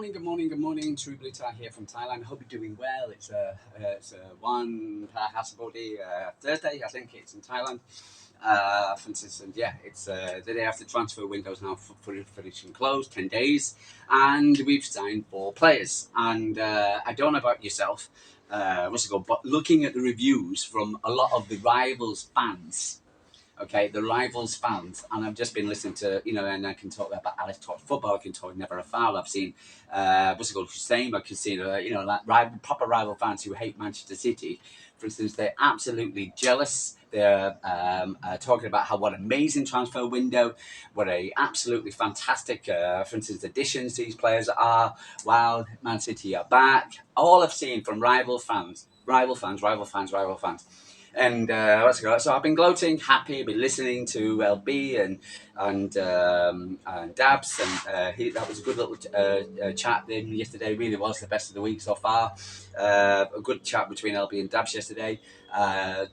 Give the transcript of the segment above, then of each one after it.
good morning. True Blue Tie here from Thailand. I hope you're doing well. It's a one Hasabodi Thursday, I think it's in Thailand. For instance, and yeah, it's the day after transfer windows now finishing closed, 10 days, and we've signed 4 players. And I don't know about yourself, but looking at the reviews from a lot of the rivals fans. Okay, the rivals fans, and I've just been listening to, and I can talk about Alice talks football, I can talk Never a Foul, I've seen, Hussein, I can see, like proper rival fans who hate Manchester City. For instance, they're absolutely jealous. They're talking about what an amazing transfer window, what a absolutely fantastic, for instance, additions these players are. Wow, Man City are back. All I've seen from rival fans. And so I've been gloating, happy, been listening to LB and Dabs, and that was a good little chat then yesterday. Really was the best of the week so far. A good chat between LB and Dabs yesterday.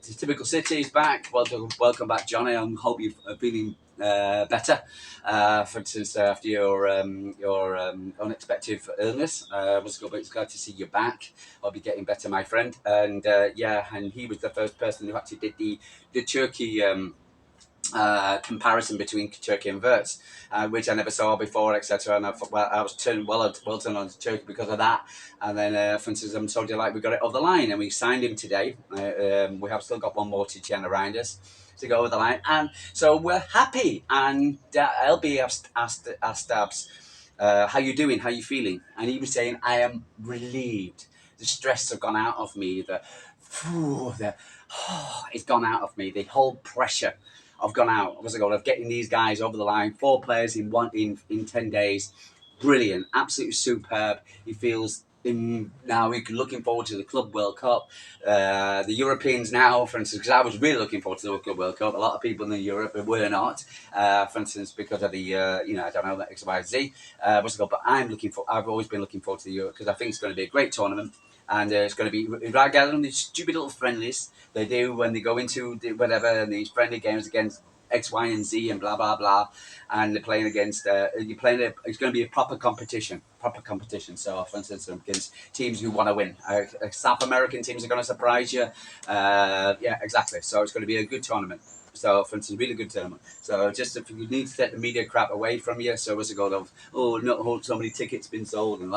Typical City is back. Welcome back, Johnny. I hope you're feeling better. For instance, after your unexpected illness, it's glad to see you back. I'll be getting better, my friend. And and he was the first person who actually did the Cherki comparison between Cherki and Wirtz, which I never saw before, etc. And I thought, I was turned well turned on to Cherki because of that. And then, for instance, I'm so delighted we got it over the line, and we signed him today. We have still got one more Tijjani Randers to go over the line, and so we're happy. And LB asked Dabs, how you doing? How you feeling? And he was saying, I am relieved. The stress have gone out of me. It's gone out of me. The whole pressure have gone out. Of getting these guys over the line. 4 players in 10 days. Brilliant. Absolutely superb. He feels now we're looking forward to the Club World Cup. The Europeans now, for instance, because I was really looking forward to the Club World Cup. A lot of people in Europe were not, for instance, because of the, I don't know, X, Y, Z. But I've always been looking forward to the Euro because I think it's going to be a great tournament. And it's going to be, rather than these stupid little friendlies they do when they go into and these friendly games against X, Y, and Z and blah, blah, blah. And they're playing against, it's going to be a proper competition. So, for instance, against teams who want to win. South American teams are going to surprise you. Yeah, exactly. So it's going to be a good tournament. So, for instance, really good tournament. So, just if you need to take the media crap away from you, so what's it called of, so many tickets been sold and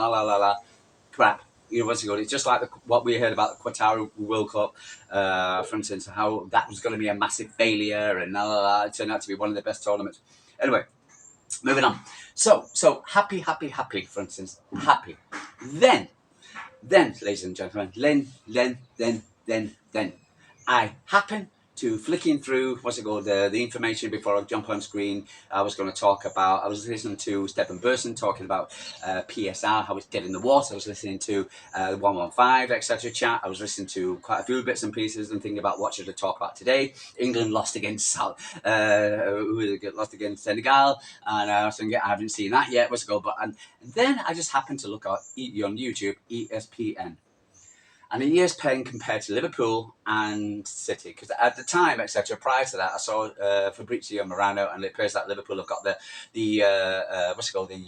crap. It's just like what we heard about the Qatar World Cup, for instance, how that was going to be a massive failure and it turned out to be one of the best tournaments. Anyway, moving on. So happy, for instance, happy. Then, ladies and gentlemen, then, I happen to flicking through the information before I jump on screen. I was listening to Stephen Burson talking about PSR, how it's dead in the water. I was listening to 115 etc. chat. I was listening to quite a few bits and pieces and thinking about what should I talk about today. England lost against Senegal, and I was thinking I haven't seen that yet. And then I just happened to look at on YouTube ESPN. And ESPN compared to Liverpool and City, because at the time, etc. Prior to that, I saw Fabrizio Morano, and it appears that Liverpool have got the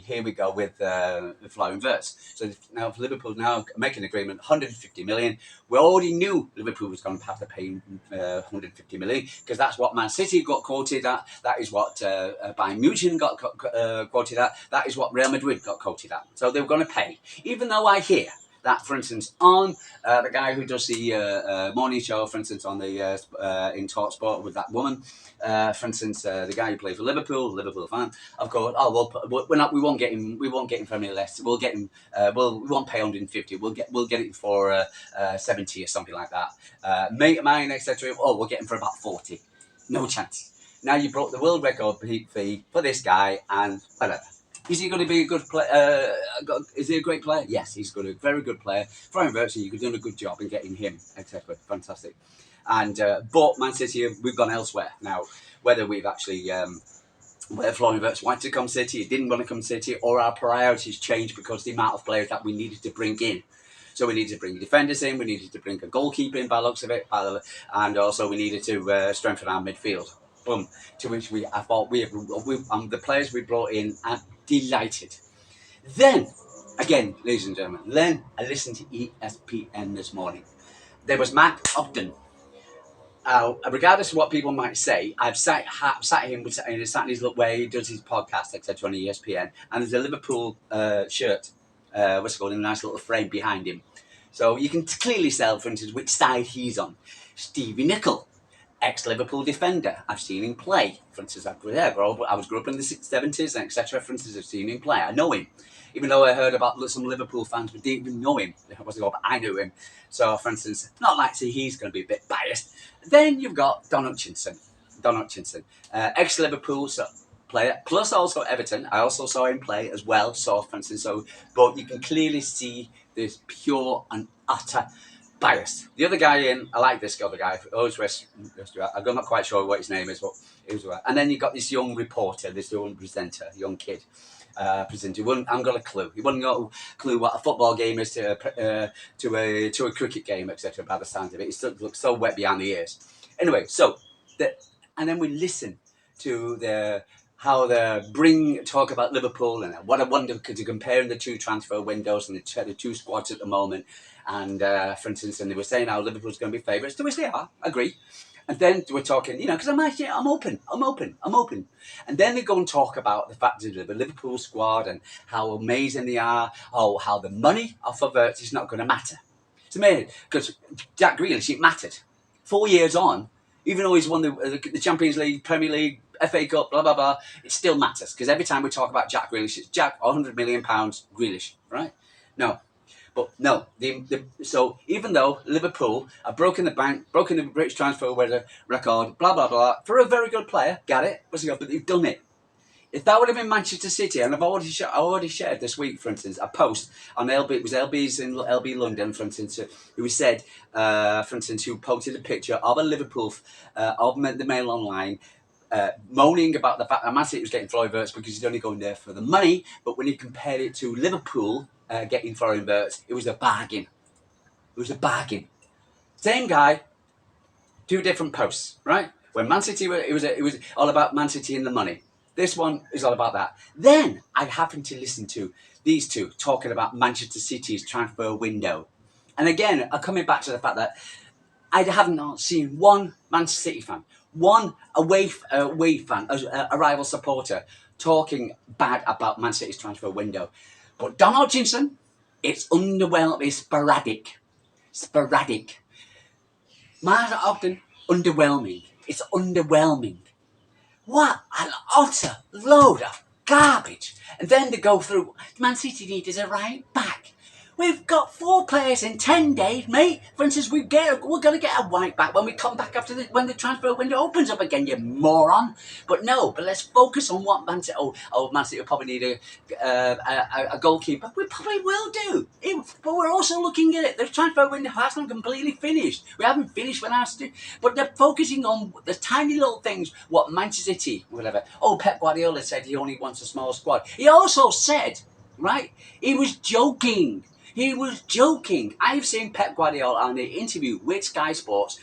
here we go with the flying Wirtz. So now for Liverpool now make an agreement, 150 million. We already knew Liverpool was going to have to pay 150 million because that's what Man City got quoted at. That is what Bayern Munich got quoted at. That is what Real Madrid got quoted at. So they were going to pay, even though I hear that, for instance, on the guy who does the morning show, for instance, on the in Talk Sport with that woman, for instance, the guy who played for Liverpool fan, of course. We won't get him for any less. We'll get him. We won't pay 150. We'll get it for 70 or something like that. Mate of mine, etc. We'll get him for about 40. No chance. Now you broke the world record fee for this guy, and whatever. Is he going to be a good player? Is he a great player? Yes, he's a very good player. For virtually, you could do a good job in getting him, etc. Fantastic. And but Man City, we've gone elsewhere now. Whether we've actually whether Florian Wirtz wanted to come City, he didn't want to come City, or our priorities changed because the amount of players that we needed to bring in. So we needed to bring defenders in, we needed to bring a goalkeeper in by the looks of it, and also we needed to strengthen our midfield. Boom. To which the players we brought in are delighted. Then again, ladies and gentlemen, then I listened to ESPN this morning. There was Matt Ogden. Regardless of what people might say, I've sat him in his look where he does his podcast, etc., on ESPN, and there's a Liverpool shirt, what's it called, in a nice little frame behind him. So you can clearly tell, for instance, which side he's on. Stevie Nicol, ex-Liverpool defender. I've seen him play. For instance, I grew up in the 70s, and etc. For instance, I've seen him play. I know him. Even though I heard about some Liverpool fans who didn't even know him. But I knew him. So, for instance, not like to say he's going to be a bit biased. Then you've got Don Hutchinson, ex-Liverpool player, plus also Everton. I also saw him play as well. So, for instance, but you can clearly see this pure and utter bias. The other guy I like this other guy. I'm not quite sure what his name is, but it was right. And then you got this young reporter, this young presenter, young kid. Presenter. I haven't got a clue. He wouldn't got a clue what a football game is to a cricket game, etc. By the sound of it, it looks so wet behind the ears. Anyway, and then we listen to how they talk about Liverpool and what a wonder because they're comparing the two transfer windows and the two squads at the moment. And for instance, and they were saying how Liverpool's going to be favourites, to which they are. Agree. And then we're talking, because I'm open. And then they go and talk about the fact that the Liverpool squad and how amazing they are, how the money off of it is not going to matter. It's amazing, because Jack Grealish, it mattered. 4 years on, even though he's won the Champions League, Premier League, FA Cup, blah, blah, blah, it still matters. Because every time we talk about Jack Grealish, it's Jack, £100 million, Grealish, right? No. But no, so even though Liverpool have broken the bank, broken the British transfer record, blah, blah, blah, for a very good player, got it, but they've done it. If that would have been Manchester City, and I've already shared this week, for instance, a post on LB's in LB London, for instance, who said, for instance, who posted a picture of a Liverpool, of the Mail Online, moaning about the fact that Man City was getting Florian Wirtz because he's only going there for the money, but when he compared it to Liverpool getting Florian Wirtz, it was a bargain. Same guy, two different posts, right? When Man City, it was all about Man City and the money. This one is all about that. Then I happened to listen to these two talking about Manchester City's transfer window. And again, I'm coming back to the fact that I haven't seen one Manchester City fan, one away fan, a rival supporter, talking bad about Man City's transfer window. But Don Hutchinson, it's underwhelming, it's sporadic. Matt Ogden, underwhelming. It's underwhelming. What an utter load of garbage. And then to go through, Man City needed a right back. We've got 4 players in 10 days, mate. For instance, we're going to get a right back when we come back when the transfer window opens up again, you moron. But let's focus on what Man City. Man City will probably need a goalkeeper. We probably will do. But we're also looking at it. The transfer window hasn't completely finished. We haven't finished with our but they're focusing on the tiny little things. What Manchester City, whatever. Pep Guardiola said he only wants a small squad. He also said, right, he was joking. I've seen Pep Guardiola on the interview with Sky Sports,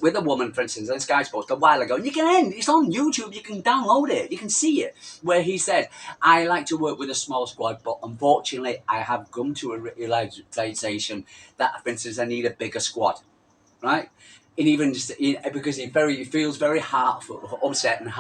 with a woman, for instance, on Sky Sports a while ago. And it's on YouTube, you can download it, you can see it, where he said, I like to work with a small squad, but unfortunately, I have come to a realization that, for instance, I need a bigger squad, right? And even because he feels very upset and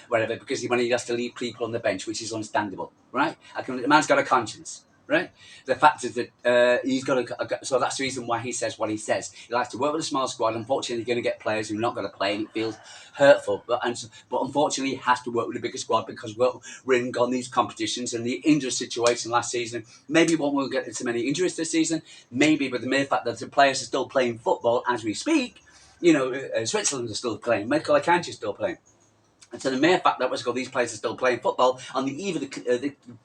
whatever, because when he has to leave people on the bench, which is understandable, right? The man's got a conscience. Right. The fact is that he's got so that's the reason why he says what he says. He likes to work with a small squad. Unfortunately, you're going to get players who are not going to play, and it feels hurtful. But unfortunately, he has to work with a bigger squad because we're in on these competitions and the injury situation last season. Maybe we won't get into many injuries this season. Maybe with the mere fact that the players are still playing football as we speak. Switzerland is still playing. Nicol is still playing. And so the mere fact that these players are still playing football on the eve of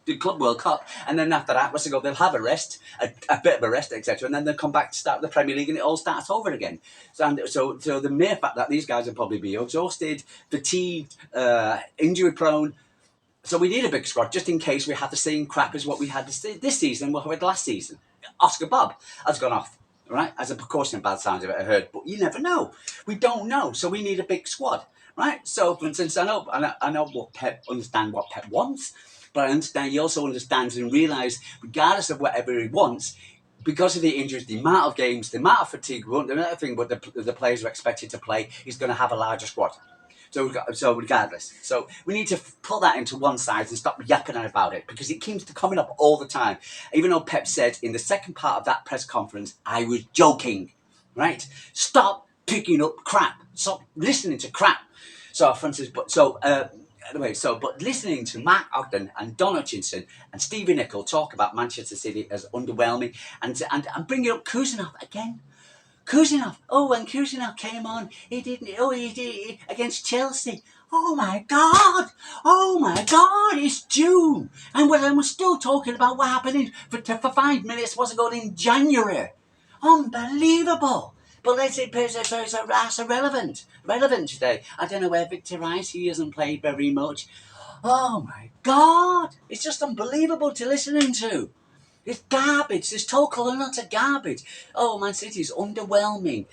the Club World Cup, and then after that, they'll have a rest, a bit of a rest, etc., and then they'll come back to start the Premier League, and it all starts over again. So the mere fact that these guys will probably be exhausted, fatigued, injury prone. So we need a big squad just in case we have the same crap as what we had this season, what we had last season. Oscar Bob has gone off, right? As a precaution, bad sounds of it, I heard, but you never know. We don't know, so we need a big squad. Right, so for instance, I know what Pep wants, But I understand he also understands and realises, regardless of whatever he wants, because of the injuries, the amount of games, the amount of fatigue, the amount of thing, but the players are expected to play, he's going to have a larger squad. So regardless, so we need to put that into one side and stop yapping about it, because it keeps coming up all the time. Even though Pep said in the second part of that press conference, I was joking, right? Stop picking up crap. Stop listening to crap. So Francis, but listening to Mark Ogden and Don Hutchinson and Stevie Nicol talk about Manchester City as underwhelming, and bringing up Khusanov again. Khusanov. Oh, when Khusanov came on, he did against Chelsea. Oh my God! Oh my God! It's June, and we're still talking about what happened for 5 minutes. Was it going in January? Unbelievable! But let's say that's irrelevant today. I don't know where Victor Rice. He hasn't played very much. Oh my God! It's just unbelievable to listen to. It's garbage. This total and utter garbage. Oh, Man City's underwhelming.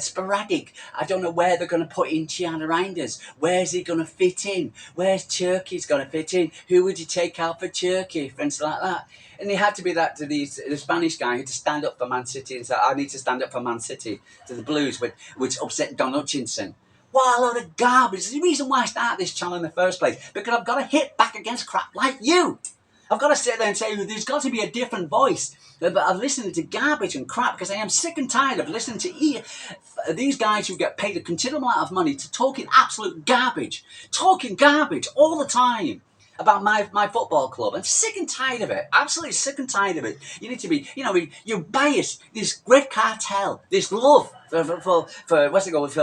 Sporadic. I don't know where they're going to put in Tijjani Randers. Where's he going to fit in? Where's Cherki's going to fit in? Who would you take out for Cherki? Things like that. And it had to be that to the Spanish guy who had to stand up for Man City and say, I need to stand up for Man City to the Blues, which upset Don Hutchinson. What a load of garbage. It's the reason why I started this channel in the first place. Because I've got to hit back against crap like you. I've got to sit there and say there's got to be a different voice. But I'm listening to garbage and crap because I am sick and tired of listening to these guys who get paid a considerable amount of money to talking absolute garbage. Talking garbage all the time about my football club. I'm sick and tired of it. Absolutely sick and tired of it. You need to be, you're biased. This red cartel, this love for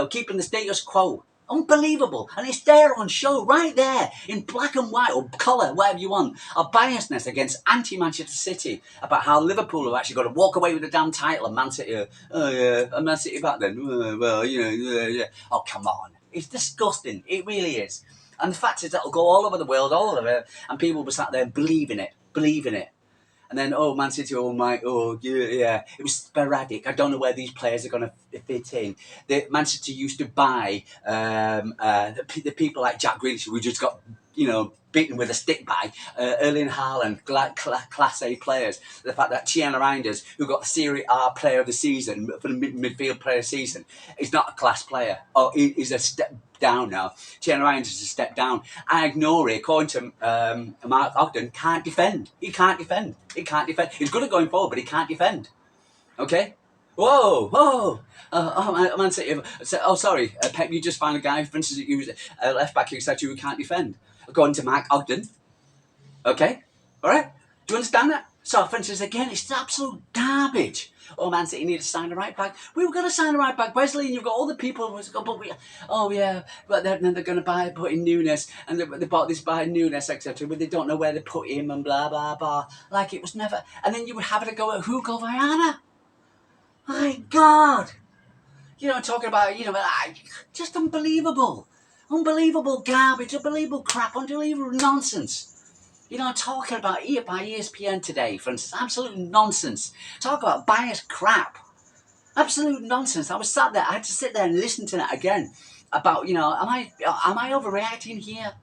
keeping the status quo. Unbelievable. And it's there on show, right there, in black and white, or colour, whatever you want. A biasness against anti-Manchester City, about how Liverpool have actually got to walk away with the damn title, and Man City, and Man City back then, yeah. Oh, come on. It's disgusting. It really is. And the fact is that it'll go all over the world, all over it, and people will be sat there believing it. And then, Man City, yeah. It was sporadic. I don't know where these players are going to fit in. Man City used to buy the people like Jack Grealish, who just got, beaten with a stick by Erling Haaland, Class A players. The fact that Tijjani Randers, who got the Serie A player of the season, for the midfield player of the season, is not a class player. Oh, he's a step down now. Tijjani Randers is a step down. And nouri, according to Mark Ogden, can't defend. He can't defend. He's good at going forward, but he can't defend. Okay? Whoa! Man City. Sorry, Pep, you just found a guy, for instance, you was a left back who said you can't defend. According to Mark Ogden. Okay? Alright? Do you understand that? So, for instance, again, it's absolute garbage. Oh, Man City need to sign a right back. We were going to sign a right back, Wesley, and you've got all the people who go, but then they're going to put in Nunes, and they bought this by Nunes, etc., but they don't know where they put him, and blah, blah, blah. Like, it was never... And then you would have to go at Hugo Rayan. My God! Talking about, just unbelievable. Unbelievable garbage, unbelievable crap, unbelievable nonsense. Talking about by ESPN today, for instance, absolute nonsense. Talk about biased crap. Absolute nonsense. I was sat there, I had to sit there and listen to that again. About, am I overreacting here?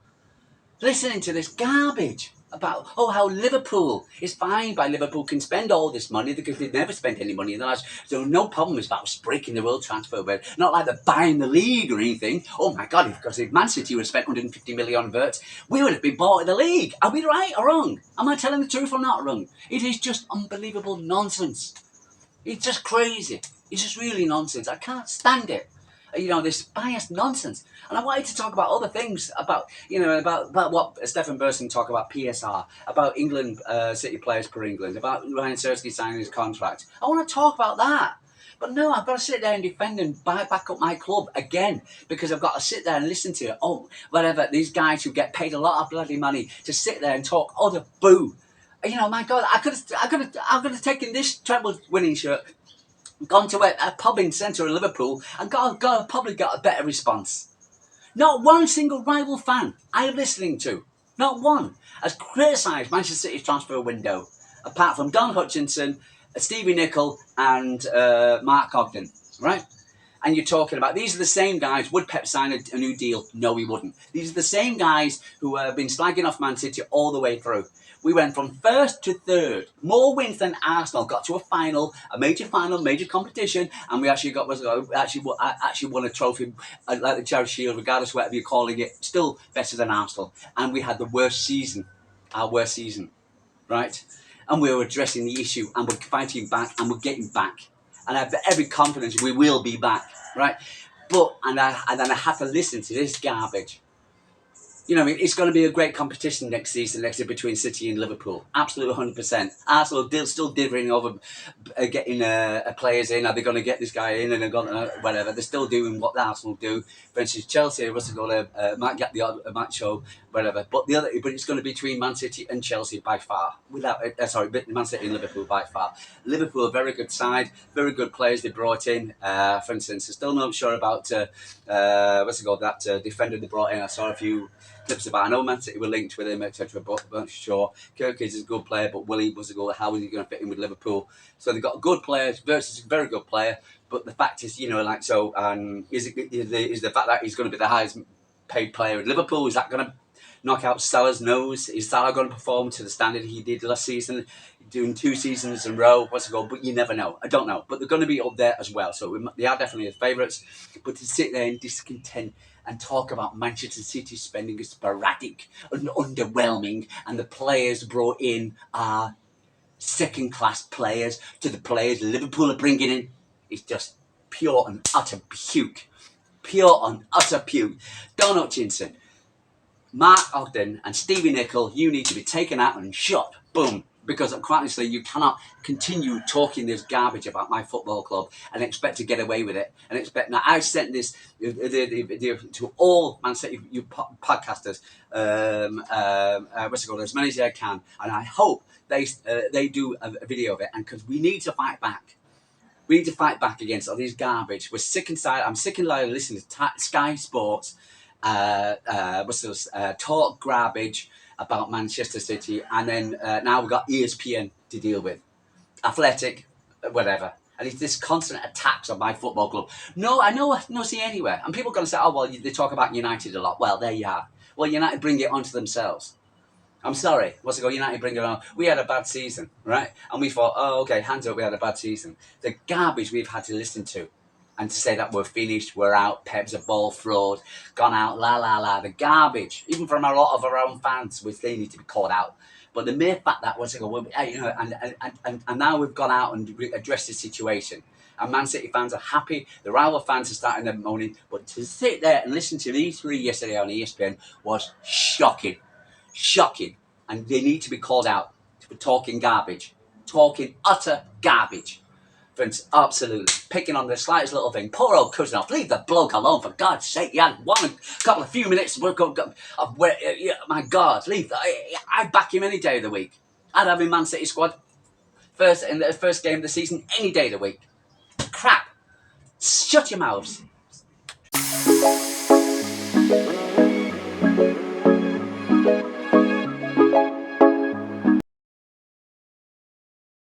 Listening to this garbage. About, how Liverpool is fine by Liverpool can spend all this money because they've never spent any money in the last... So no problem is about breaking the world transfer world. Not like they're buying the league or anything. Oh my God, because if Man City would have spent 150 million verts, we would have been bought in the league. Are we right or wrong? Am I telling the truth or not wrong? It is just unbelievable nonsense. It's just crazy. It's just really nonsense. I can't stand it. This biased nonsense. And I wanted to talk about other things, about what Stefan Burson talked about, PSR, about England, City players per England, about Ryan Cherki signing his contract. I want to talk about that. But no, I've got to sit there and defend and back up my club again, because I've got to sit there and listen to these guys who get paid a lot of bloody money to sit there and talk other boo. My God, I could have taken this treble winning shirt, gone to a pub in centre of Liverpool, and probably got a better response. Not one single rival fan I am listening to, not one, has criticised Manchester City's transfer window, apart from Don Hutchinson, Stevie Nicol, and Mark Ogden, right? And you're talking about, these are the same guys. Would Pep sign a new deal? No, he wouldn't. These are the same guys who have been slagging off Man City all the way through. We went from first to third. More wins than Arsenal. Got to a major competition, and we actually won a trophy like the Charity Shield, regardless of whatever you're calling it. Still better than Arsenal. And we had the worst season. Our worst season. Right? And we were addressing the issue, and we're fighting back, and we're getting back. And I have every confidence we will be back, right? But and then I have to listen to this garbage. You know, it's going to be a great competition next year between City and Liverpool. Absolutely 100%. Arsenal still dithering over getting players in. Are they going to get this guy in? And they're going to, whatever. They're still doing what the Arsenal do. For instance, Chelsea might get the match show, whatever. But it's going to be between Man City and Chelsea by far. Man City and Liverpool by far. Liverpool, a very good side, very good players they brought in. For instance, I'm still not sure about that defender they brought in. I saw a few clips about. I know Man City were linked with him, etc. But I'm not sure. Cherki is a good player, but Willie was a goal. How is he going to fit in with Liverpool? So they've got good players versus a very good player. But the fact is, is the fact that he's going to be the highest paid player at Liverpool? Is that going to knock out Salah's nose? Is Salah going to perform to the standard he did last season, doing 2 seasons in a row? But you never know. I don't know. But they're going to be up there as well. So they are definitely the favourites. But to sit there in discontent and talk about Manchester City spending a sporadic and underwhelming, and the players brought in are second-class players to the players Liverpool are bringing in, it's just pure and utter puke. Pure and utter puke. Don Hutchinson, Mark Ogden and Stevie Nicol, you need to be taken out and shot. Boom. Because quite honestly, you cannot continue talking this garbage about my football club and expect to get away with it. Now, I sent this to all Man City podcasters, as many as I can, and I hope they do a video of it. And because we need to fight back. We need to fight back against all these garbage. We're sick and tired. I'm sick and tired of listening to Sky Sports talk garbage about Manchester City, and then now we've got ESPN to deal with, Athletic, whatever, and it's this constant attacks on my football club. No, I know, no, see anywhere, and people are going to say, oh well, they talk about United a lot. Well, there you are. Well, United bring it onto themselves. I'm sorry, United bring it on? We had a bad season, right? And we thought, oh, okay, hands up, we had a bad season. The garbage we've had to listen to, and to say that we're finished, we're out, Pep's a ball fraud, gone out, the garbage, even from a lot of our own fans, which they need to be called out. But the mere fact that and now we've gone out and addressed the situation, and Man City fans are happy, the rival fans are starting their moaning, but to sit there and listen to these three yesterday on ESPN was shocking, and they need to be called out for talking utter garbage. Friends, absolutely picking on the slightest little thing. Poor old Khusanov, leave the bloke alone, for God's sake. He had a few minutes. My God, leave. I'd back him any day of the week. I'd have him Man City squad in the first game of the season any day of the week. Crap. Shut your mouths.